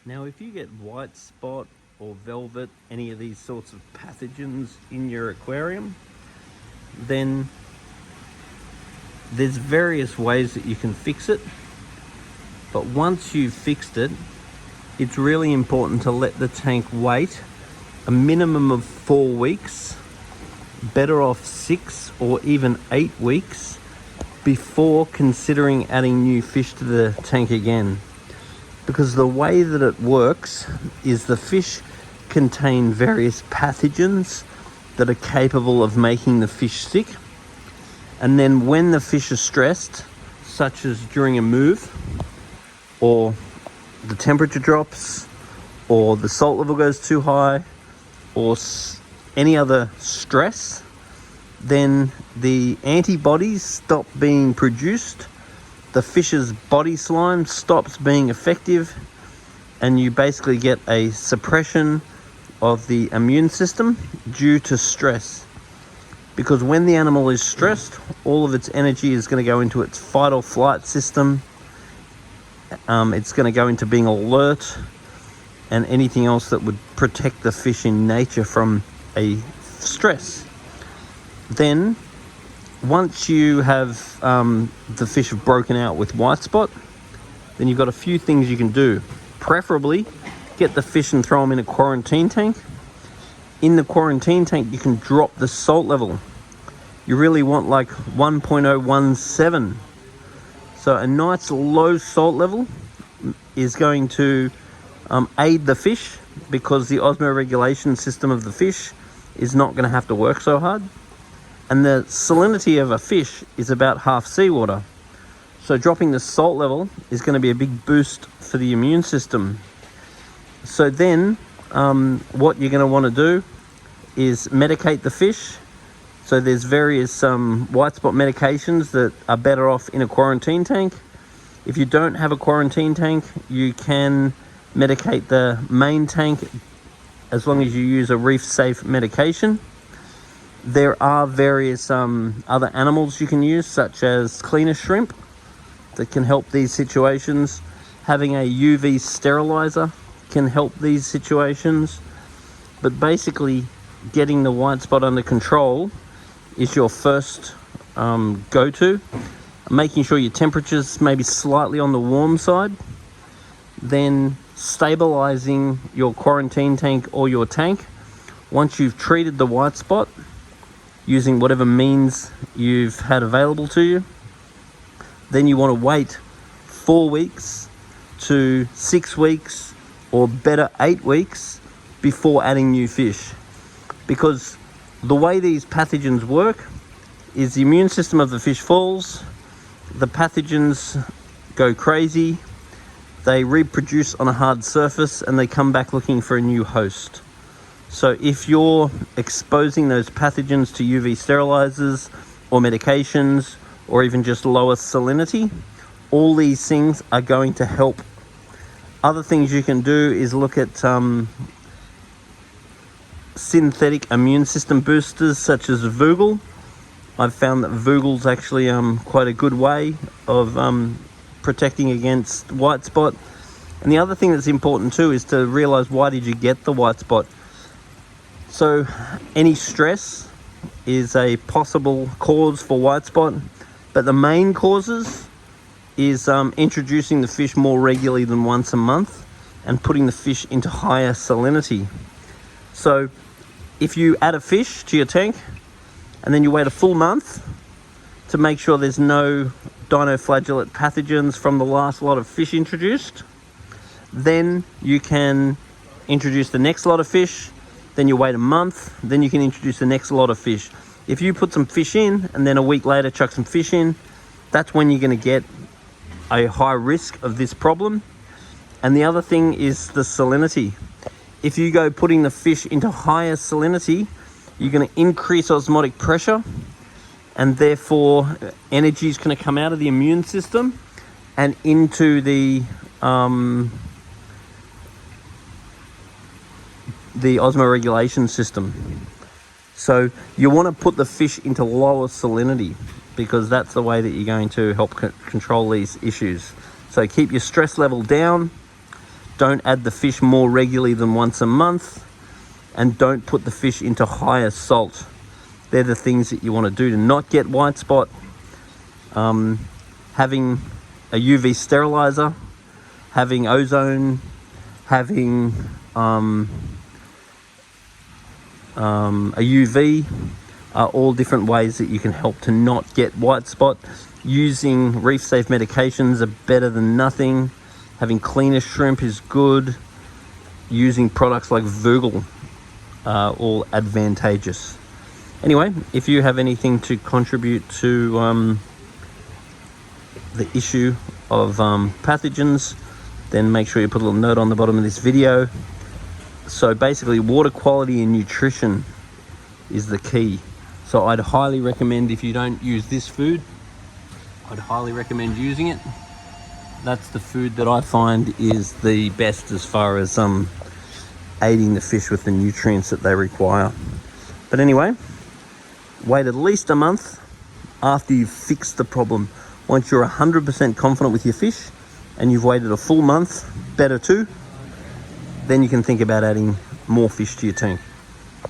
Now, if you get white spot or velvet, any of these sorts of pathogens in your aquarium, then there's various ways that you can fix it. But once you've fixed it, it's really important to let the tank wait a minimum of 4 weeks, better off 6 or even 8 weeks, before considering adding new fish to the tank again. Because the way that it works is the fish contain various pathogens that are capable of making the fish sick. And then when the fish are stressed, such as during a move, or the temperature drops, or the salt level goes too high, or any other stress, then the antibodies stop being produced, the fish's body slime stops being effective, and you basically get a suppression of the immune system due to stress. Because when the animal is stressed, all of its energy is going to go into its fight or flight system. It's going to go into being alert and anything else that would protect the fish in nature from a stress. Then, once you have the fish have broken out with white spot, then you've got a few things you can do. Preferably, get the fish and throw them in a quarantine tank. In the quarantine tank, you can drop the salt level. You really want like 1.017. So a nice low salt level is going to aid the fish, because the osmoregulation system of the fish is not going to have to work so hard. And the salinity of a fish is about half seawater. So dropping the salt level is going to be a big boost for the immune system. So then what you're going to want to do is medicate the fish. So there's various white spot medications that are better off in a quarantine tank. If you don't have a quarantine tank, you can medicate the main tank as long as you use a reef-safe medication. There are various other animals you can use, such as cleaner shrimp, that can help these situations. Having a UV sterilizer can help these situations. But basically, getting the white spot under control is your first go-to. Making sure your temperature's maybe slightly on the warm side. Then stabilizing your quarantine tank or your tank. Once you've treated the white spot, using whatever means you've had available to you, then you want to wait 4 weeks to 6 weeks, or better 8 weeks, before adding new fish. Because the way these pathogens work is the immune system of the fish falls, the pathogens go crazy, they reproduce on a hard surface, and they come back looking for a new host. So if you're exposing those pathogens to UV sterilizers or medications, or even just lower salinity, all these things are going to help. Other things you can do is look at synthetic immune system boosters such as Vogel. I've found that Vogel's actually quite a good way of protecting against white spot. And the other thing that's important too is to realize, why did you get the white spot? So any stress is a possible cause for white spot, but the main causes is introducing the fish more regularly than once a month and putting the fish into higher salinity. So if you add a fish to your tank and then you wait a full month to make sure there's no dinoflagellate pathogens from the last lot of fish introduced, then you can introduce the next lot of fish. Then you wait a month, then you can introduce the next lot of fish. If you put some fish in and then a week later chuck some fish in, that's when you're going to get a high risk of this problem. And the other thing is the salinity. If you go putting the fish into higher salinity, you're going to increase osmotic pressure, and therefore energy is going to come out of the immune system and into the osmoregulation system. So you want to put the fish into lower salinity, because that's the way that you're going to help control these issues. So keep your stress level down, Don't add the fish more regularly than once a month, and don't put the fish into higher salt. They're the things that you want to do to not get white spot. Having a UV sterilizer, having ozone, having a UV are all different ways that you can help to not get white spot. Using reef safe medications are better than nothing. Having cleaner shrimp is good. Using products like Vogel are all advantageous. Anyway, if you have anything to contribute to the issue of pathogens, then make sure you put a little note on the bottom of this video. So basically, water quality and nutrition is the key. So I'd highly recommend, if you don't use this food, I'd highly recommend using it. That's the food that I find is the best as far as aiding the fish with the nutrients that they require. But anyway, wait at least a month after you've fixed the problem. Once you're 100% confident with your fish and you've waited a full month, better too, then you can think about adding more fish to your tank.